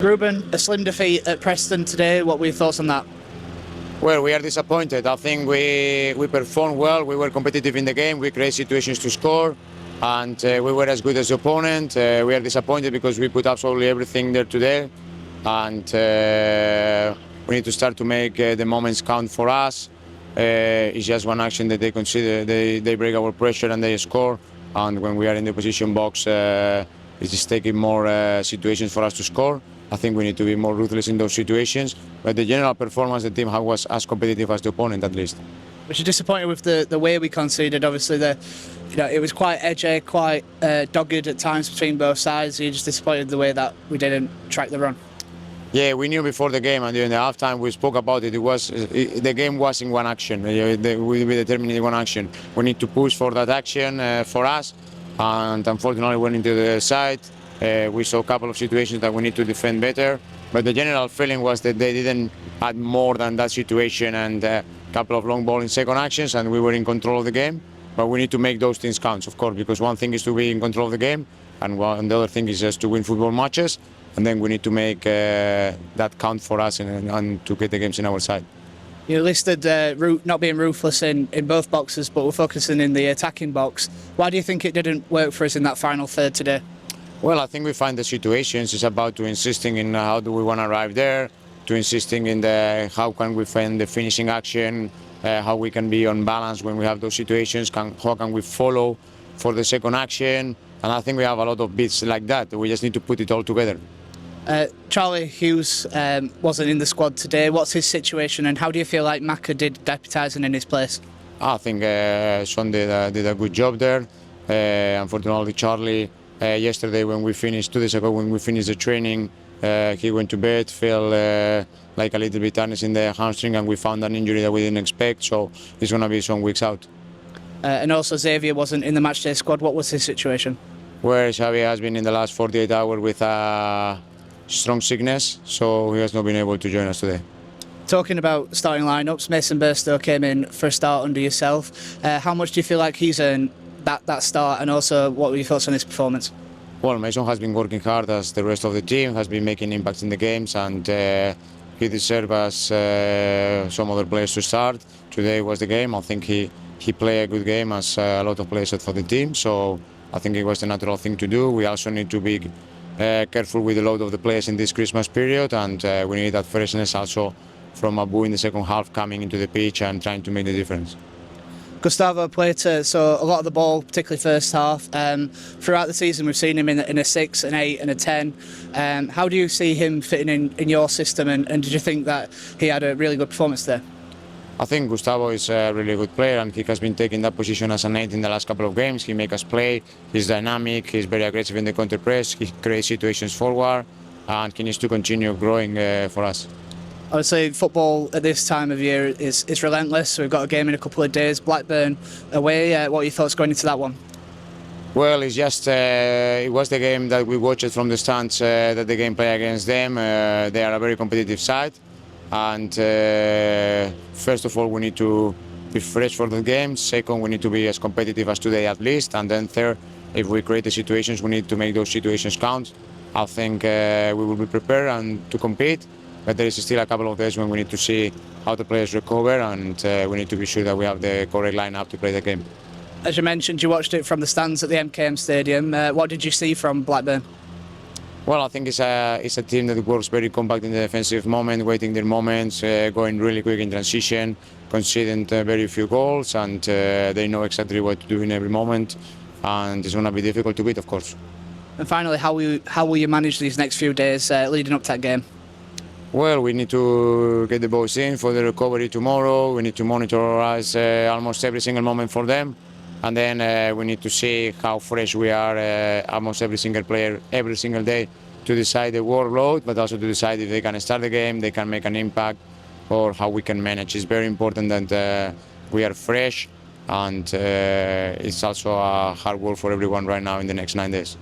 Rubén, a slim defeat at Preston today. What were your thoughts on that? Well, we are disappointed. I think we performed well. We were competitive in the game. We created situations to score, and we were as good as the opponent. We are disappointed because we put absolutely everything there today, and we need to start to make the moments count for us. It's just one action that they consider. They break our pressure and they score. And when we are in the position box, it's just taking more situations for us to score. I think we need to be more ruthless in those situations. But the general performance, the team was as competitive as the opponent, at least. Was you disappointed with the way we conceded? Obviously, it was quite edgy, quite dogged at times between both sides. You're just disappointed the way that we didn't track the run. Yeah, we knew before the game, and during the halftime we spoke about it. The game was in one action. We determined in one action. We need to push for that action for us, and unfortunately went into the side. We saw a couple of situations that we need to defend better, but the general feeling was that they didn't add more than that situation and a couple of long ball in second actions, and we were in control of the game. But we need to make those things count, of course, because one thing is to be in control of the game, and the other thing is just to win football matches, and then we need to make that count for us and to get the games in our side. You listed not being ruthless in both boxes, but we're focusing in the attacking box. Why do you think it didn't work for us in that final third today? Well, I think we find the situations. It's about to insisting in how do we want to arrive there, to insisting in the how can we find the finishing action, how we can be on balance when we have those situations, how can we follow for the second action, and I think we have a lot of bits like that. We just need to put it all together. Charlie Hughes wasn't in the squad today. What's his situation, and how do you feel like Maka did deputising in his place? I think Sean did a good job there. Unfortunately, Charlie, yesterday when we finished, 2 days ago when we finished the training, he went to bed, felt like a little bit tightness in the hamstring, and we found an injury that we didn't expect, so he's going to be some weeks out. And also Xavier wasn't in the matchday squad. What was his situation? Where Xavier has been in the last 48 hours with a strong sickness, so he has not been able to join us today. Talking about starting lineups, Mason Burstow came in for a start under yourself. How much do you feel like he's earned that start, and also what were your thoughts on his performance? Well, Mason has been working hard as the rest of the team, has been making impacts in the games, and he deserves as some other players to start. Today was the game. I think he played a good game as a lot of players for the team, so I think it was the natural thing to do. We also need to be careful with the load of the players in this Christmas period, and we need that freshness also from Abu in the second half coming into the pitch and trying to make the difference. Gustavo played so a lot of the ball, particularly first half. Throughout the season, we've seen him in a 6, an 8, and a 10. How do you see him fitting in your system, and did you think that he had a really good performance there? I think Gustavo is a really good player, and he has been taking that position as an 8 in the last couple of games. He makes us play, he's dynamic, he's very aggressive in the counter press, he creates situations forward, and he needs to continue growing for us. Obviously, football at this time of year is relentless. We've got a game in a couple of days, Blackburn away. What are your thoughts going into that one? Well, it's just it was the game that we watched from the stands that the game play against them. They are a very competitive side, and first of all, we need to be fresh for the game. Second, we need to be as competitive as today at least, and then third, if we create the situations, we need to make those situations count. I think we will be prepared and to compete. But there is still a couple of days when we need to see how the players recover, and we need to be sure that we have the correct lineup to play the game. As you mentioned, you watched it from the stands at the MKM Stadium. What did you see from Blackburn? Well, I think it's a team that works very compact in the defensive moment, waiting their moments, going really quick in transition, conceding very few goals, and they know exactly what to do in every moment, and it's going to be difficult to beat, of course. And finally, how will you manage these next few days leading up to that game? Well, we need to get the boys in for the recovery tomorrow. We need to monitor almost every single moment for them. And then we need to see how fresh we are, almost every single player, every single day, to decide the workload, but also to decide if they can start the game, they can make an impact, or how we can manage. It's very important that we are fresh, and it's also a hard work for everyone right now in the next 9 days.